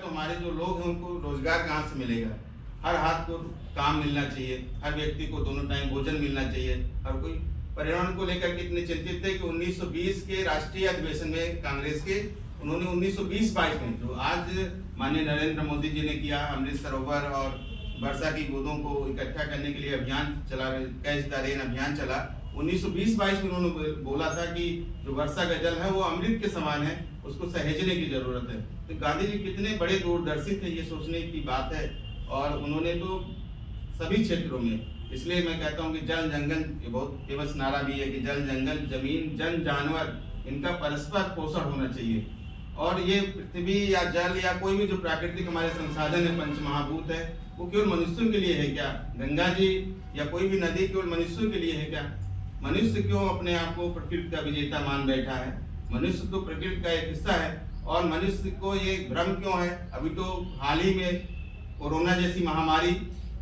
तो हमारे जो लोग हैं उनको रोजगार कहाँ से मिलेगा। हर हाथ को काम मिलना चाहिए, हर व्यक्ति को दोनों टाइम भोजन मिलना चाहिए। हर कोई पर्यावरण को लेकर के इतने चिंतित थे कि 1920 के राष्ट्रीय अधिवेशन में कांग्रेस के उन्होंने 1920-22 में जो आज माननीय नरेंद्र मोदी जी ने किया, अमृत सरोवर और वर्षा की बूंदों को इकट्ठा करने के लिए अभियान चला, कैच द रेन अभियान चला। 1920-22 में उन्होंने बोला था कि जो वर्षा का जल है वो अमृत के समान है, उसको सहेजने की जरूरत है। तो गांधी जी कितने बड़े दूरदर्शी थे, ये सोचने की बात है। और उन्होंने तो सभी क्षेत्रों में, इसलिए मैं कहता हूँ कि जल जंगल, ये बहुत फेमस नारा भी है कि जल जंगल जमीन जन जानवर इनका परस्पर पोषण होना चाहिए। और ये पृथ्वी या जल या कोई भी जो प्राकृतिक हमारे संसाधन है, पंचमहाभूत है, वो केवल मनुष्यों के लिए है क्या? गंगा जी या कोई भी नदी केवल मनुष्यों के लिए है क्या? मनुष्य क्यों अपने आप को प्रकृति का विजेता मान बैठा है? मनुष्य तो प्रकृति का एक हिस्सा है। और मनुष्य को ये भ्रम क्यों है? अभी तो हाल ही में कोरोना जैसी महामारी,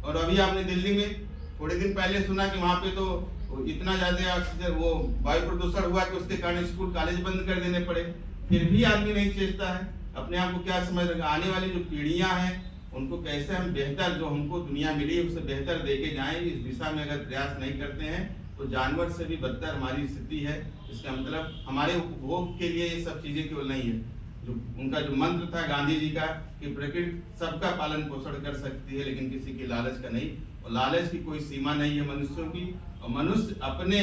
और अभी आपने दिल्ली में थोड़े दिन पहले सुना कि वहाँ पे तो इतना ज्यादा वो वायु प्रदूषण हुआ कि उसके कारण स्कूल कॉलेज बंद कर देने पड़े। फिर भी आदमी नहीं सोचता है अपने आप को, क्या समझ रखा आने वाली जो पीढ़ियां हैं उनको कैसे हम बेहतर, जो हमको दुनिया मिली उससे बेहतर देके जाएं। इस दिशा में अगर प्रयास नहीं करते हैं तो जानवर से भी बदतर हमारी स्थिति है। इसका मतलब हमारे उपभोग के लिए ये सब चीजें केवल नहीं है। जो उनका जो मंत्र था गांधी जी का कि प्रकृति सबका पालन पोषण कर सकती है लेकिन किसी की लालच का नहीं, और लालच की कोई सीमा नहीं है मनुष्यों की। और मनुष्य अपने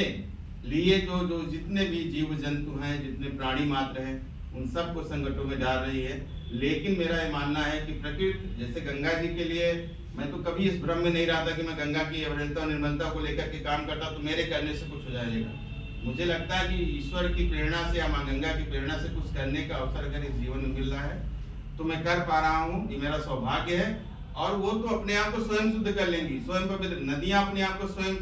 लिए जो जितने भी जीव जंतु हैं, जितने प्राणी मात्र हैं, उन सबको संकटों में डाल रही है। लेकिन मेरा ये मानना है कि प्रकृति, जैसे गंगा जी के लिए, मैं तो कभी इस भ्रम में नहीं रहा था कि मैं गंगा की अविरलता और निर्मलता को लेकर के काम करता तो मेरे करने से कुछ हो जाएगा। मुझे लगता है कि ईश्वर की प्रेरणा से या माँ गंगा की प्रेरणा से कुछ करने का अवसर अगर इस जीवन में मिल रहा है तो मैं कर पा रहा हूँ, ये मेरा सौभाग्य है। और वो तो अपने आप को स्वयं शुद्ध कर लेंगी, स्वयं पवित्र नदियां अपने आप को स्वयं